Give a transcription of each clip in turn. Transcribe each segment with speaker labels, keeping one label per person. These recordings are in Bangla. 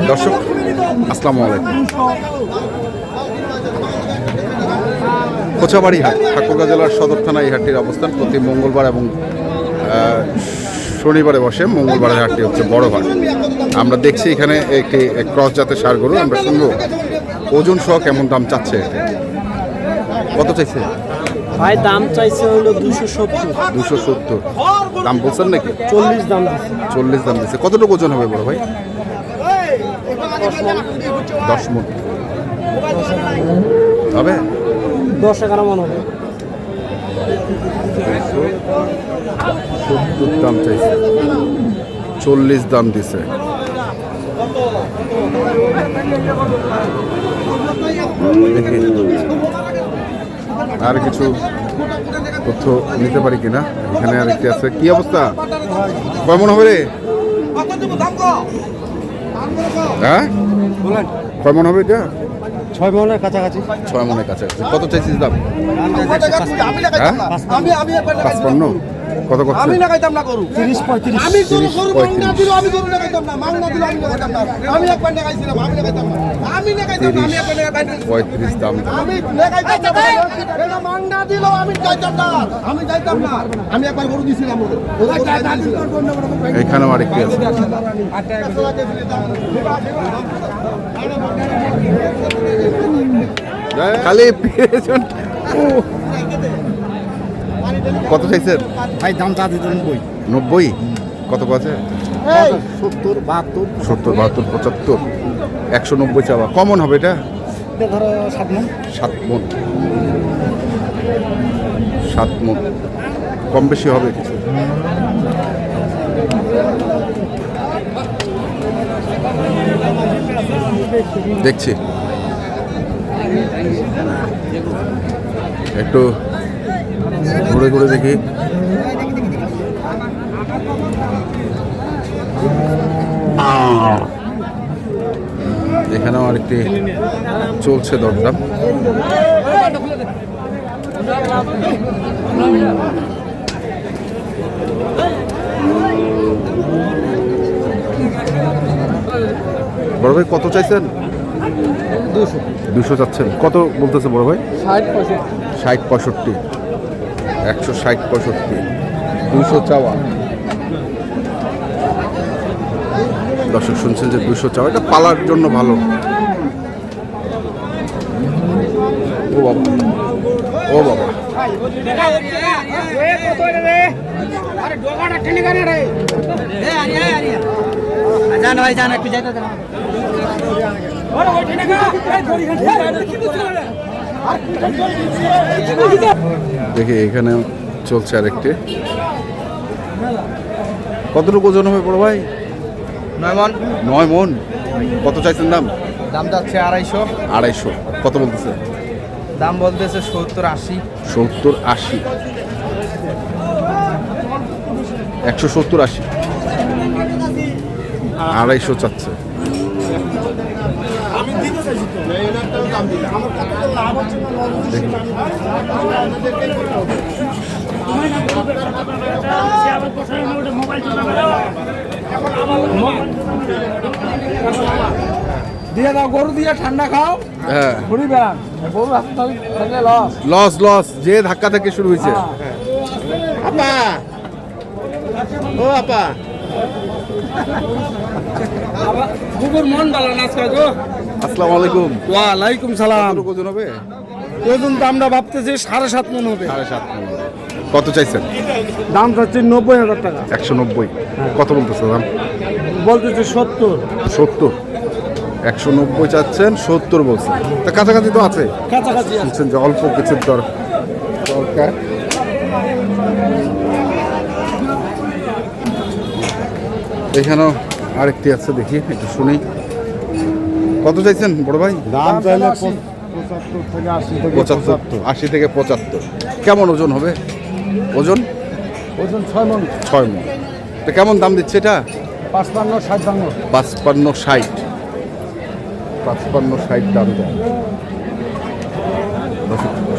Speaker 1: দর্শক আসসালামু আলাইকুম। কোচাবাড়ি হাট ঠাকুরগাঁ জেলার সদর থানা এই হাটটির অবস্থান। প্রতি মঙ্গলবার এবং শনিবারে বসে। মঙ্গলবারের হাটটি হচ্ছে বড় হাট। আমরা দেখছি এখানে একটি ক্রস জাতের ষাঁড় গরু। আমরা শুনবো ওজন সহ কেমন দাম চাচ্ছে। কত চাইছে
Speaker 2: ভাই? দাম চাইছে হলো 270।
Speaker 1: 270 দাম বলছেন নাকি?
Speaker 2: 40 দাম দিচ্ছে।
Speaker 1: 40 দাম দিচ্ছে। কতটুকু ওজন হবে বড় ভাই? 10 মণ হবে।
Speaker 2: 10-11 মণ হবে।
Speaker 1: 70 দাম চাইছে, 40 দাম দিছে। দেখি আর কিছু তথ্য নিতে পারি কিনা। এখানে আর একটি আছে। কি অবস্থা? কেমন হবে রে? হ্যাঁ কেমন হবে এটা?
Speaker 2: 6 মণের কাছাকাছি।
Speaker 1: 6 মণের কাছাকাছি। কত চাইছিস দাম? হ্যাঁ 55। কত করছে?
Speaker 2: আমি লাগাইতাম না করু 30-35। আমি গরু মাংনা দিল, আমি গরু লাগাইতাম না। মাংনা দিল আমি লাগাইতাম না। আমি এক পান্ডা গাইছিলাম, আমি লাগাইতাম না। আমি লাগাইতাম না, আমি এক পান্ডা গাইতাম।
Speaker 1: 35 দাম।
Speaker 2: আমি লাগাইতাম না। এটা মাংনা দিল, আমি যাইতাম না। আমি যাইতাম না। আমি একবার গরু দিছিলাম ওরে।
Speaker 1: এখানেও আরেকটি আছে। খালি পেছন। কত চাইছেন
Speaker 2: ভাই? দাম চা দিতে 90।
Speaker 1: 90। কত আছে?
Speaker 2: 70, 72,
Speaker 1: 70, 72, 75, 190 চাওয়া। কমন হবে এটা?
Speaker 2: ধরো 7 মণ।
Speaker 1: 7 মণ। 7 মণ কম বেশি হবে কিছু। দেখছি একটু ঘুরে ঘুরে দেখি। এখানেও আরেকটি চলছে দরদাম। বড় ভাই কত চাইছেন? 200 চাচ্ছেন। কত বলতেছে বড় ভাই? 60-65। 160-65, 200 চাওয়া। দর্শক শুনছেন যে 200 চাওয়া। এটা পালার জন্য ভালো। ও বাবা, ও বাবা। দেখি এখানে চলছে আরেকটি। কতটুকু ওজন হবে বড় ভাই?
Speaker 2: 9 মণ।
Speaker 1: 9 মণ। কত চাইছেন দাম?
Speaker 2: দাম যাচ্ছে 250।
Speaker 1: 250। কত বলতেছে?
Speaker 2: দাম বলতেছে 70-80।
Speaker 1: 70-80, 170-80, 250 চাচ্ছে।
Speaker 2: দিয়ে দাও গরু দিয়ে ঠান্ডা খাও।
Speaker 1: হ্যাঁ
Speaker 2: ঘুরি বেড়ান গরু হাসপাতালে
Speaker 1: লস লস যে ধাক্কা থেকে শুরু হয়েছে।
Speaker 2: আপা, ও আপা, বুকুর মন ভালো না আজকে গো।
Speaker 1: আসসালামু আলাইকুম।
Speaker 2: ওয়ালাইকুম সালাম।
Speaker 1: কতটুকু ওজন হবে?
Speaker 2: ওজন তো আমরা ভাবতেছি 7.5 মণ হবে।
Speaker 1: 7.5 মণ। কত চাইছেন?
Speaker 2: দাম চাচ্ছি 90,000 টাকা।
Speaker 1: 190। কত বলতেছে দাম?
Speaker 2: বলতেছি 70।
Speaker 1: 70। 190 চাচ্ছেন, 70 বলছেন। তা কাছাকাছি তো আছে।
Speaker 2: কাছাকাছি আছে।
Speaker 1: বলছেন যে অল্প কিছুর দরকার। এখানেও আরেকটি আছে, দেখি একটু শুনি। কত চাইছেন বড় ভাই?
Speaker 2: দাম চাইলে
Speaker 1: 75, 80 থেকে 75। কেমন ওজন হবে? ওজন
Speaker 2: 6 মণ।
Speaker 1: 6 মণ। তো কেমন দাম দিচ্ছে এটা?
Speaker 2: 55-60।
Speaker 1: 55-60, 55-60 দাম দেয়।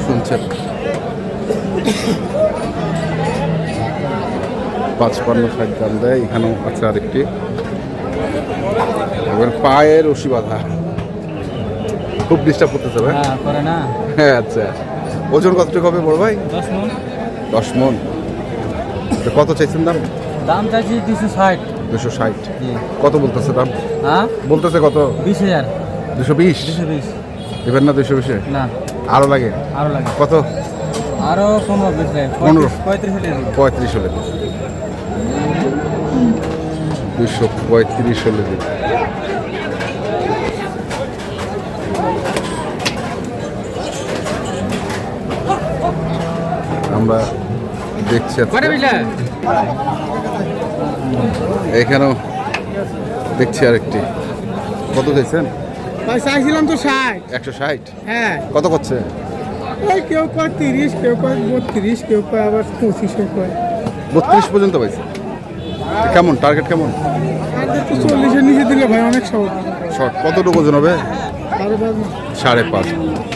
Speaker 1: শুনছেন 55-60 দাম দেয়। এখানেও আছে আরেকটি। এবার পায়ের রশি বাঁধা, খুব ডিস্টার্ব করতেছে ভাই।
Speaker 3: হ্যাঁ করে না।
Speaker 1: হ্যাঁ আচ্ছা, ওজন কতটুকু হবে বড় ভাই?
Speaker 3: 10 মণ।
Speaker 1: 10 মণ। তো কত চাইছেন দাম?
Speaker 3: দাম চাইছি 260।
Speaker 1: 260।
Speaker 3: জি।
Speaker 1: কত বলতেছে দাম?
Speaker 3: হ্যাঁ
Speaker 1: বলতেছে কত?
Speaker 3: 20,000।
Speaker 1: 220?
Speaker 3: 220
Speaker 1: দেবেন না 220-এ?
Speaker 3: না,
Speaker 1: আরো লাগে?
Speaker 3: আরো লাগে।
Speaker 1: কত?
Speaker 3: আরো 15 20 লাগে।
Speaker 1: 15?
Speaker 3: 35 হলে
Speaker 1: 35 হলে 235 হলে দেবে। আমরা দেখছি আজকে। এখানেও দেখছি আরেকটি। কত চাইছেন?
Speaker 2: ভাই চাইছিলাম তো 60।
Speaker 1: 160?
Speaker 2: হ্যাঁ,
Speaker 1: কত করছে?
Speaker 2: ওই কেউ কয় 30, কেউ কয় 32, কেউ কয় আবার 25 কয়।
Speaker 1: 32 পর্যন্ত পাইছে। কেমন টার্গেট কেমন?
Speaker 2: আর একটু 40-এর নিচে দিলে ভাই অনেক সহজ।
Speaker 1: শর্ট কতটুকু ওজন হবে?
Speaker 2: আরো বাদ
Speaker 1: 5.5।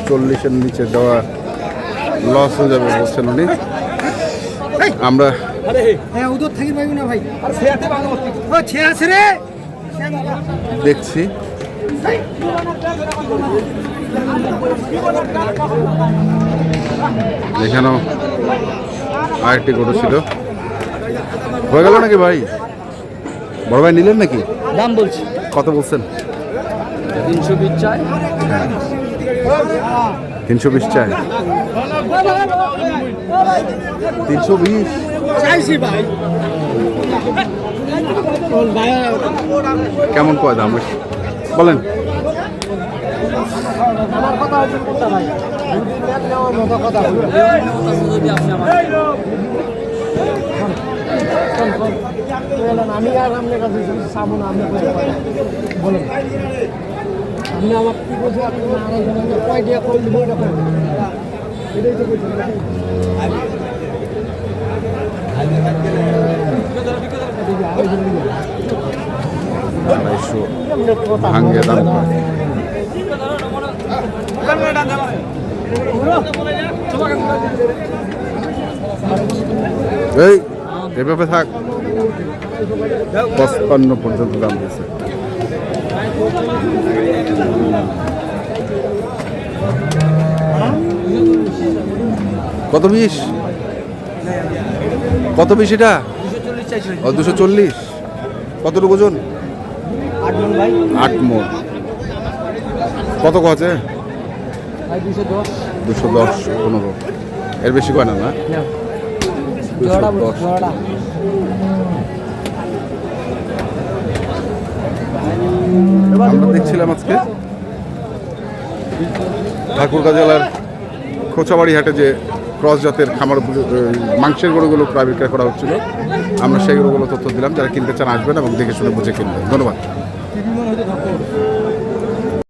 Speaker 1: 40-এর নিচে দেওয়া লস হয়ে যাবে বলছেন উনি। আমরা
Speaker 2: হ্যাঁ, উদর থাকি পাইবো না ভাই। আর ছেয়াতে ভালো হচ্ছে। ও ছে আছে রে।
Speaker 1: দেখছি এখানেও আরেকটি গরু ছিল। হয়ে গেল নাকি ভাই? বড় ভাই নিলেন নাকি?
Speaker 3: দাম বলছি
Speaker 1: কত বলছেন?
Speaker 3: 320 চাই।
Speaker 1: 320 চাই। 320
Speaker 2: চাইছি ভাই।
Speaker 1: কেমন কয় দাম বলেন?
Speaker 2: আমার কথা হচ্ছে কোনটা ভাই? নেওয়ার মতো কথা হলো।
Speaker 3: যদি আপনি আমার
Speaker 2: আমি আর আপনার কাছে চাবো না, আপনি বলেন। আপনি আমার কি বলছেন? আপনি আড়াইশো কয় দিয়ে কল দিব এটা করেন। এটাই তো বলছেন।
Speaker 1: 250 ভাঙ্গে দাম কয়। এই এভাবে থাক। 55 পর্যন্ত দাম দিয়েছে। কত 20? কত 20 এটা? 240। কতটুকু ওজন?
Speaker 2: 8 মণ ভাই।
Speaker 1: 8 মণ। কত আছে?
Speaker 2: ভাই 210।
Speaker 1: 210 15। এর বেশি কয় না না?
Speaker 2: জোড়া
Speaker 1: 210।
Speaker 2: জোড়া।
Speaker 1: আমরা দেখছিলাম আজকে ঠাকুরগাঁ জেলার খোঁচাবাড়ি হাটে যে ক্রস জাতের খামার মাংসের গরুগুলো প্রায় বিক্রয় করা হচ্ছিল। আমরা সেই গরুগুলো তথ্য দিলাম। যারা কিনতে চান আসবেন এবং দেখে শুনে বুঝে কিনবেন। ধন্যবাদ।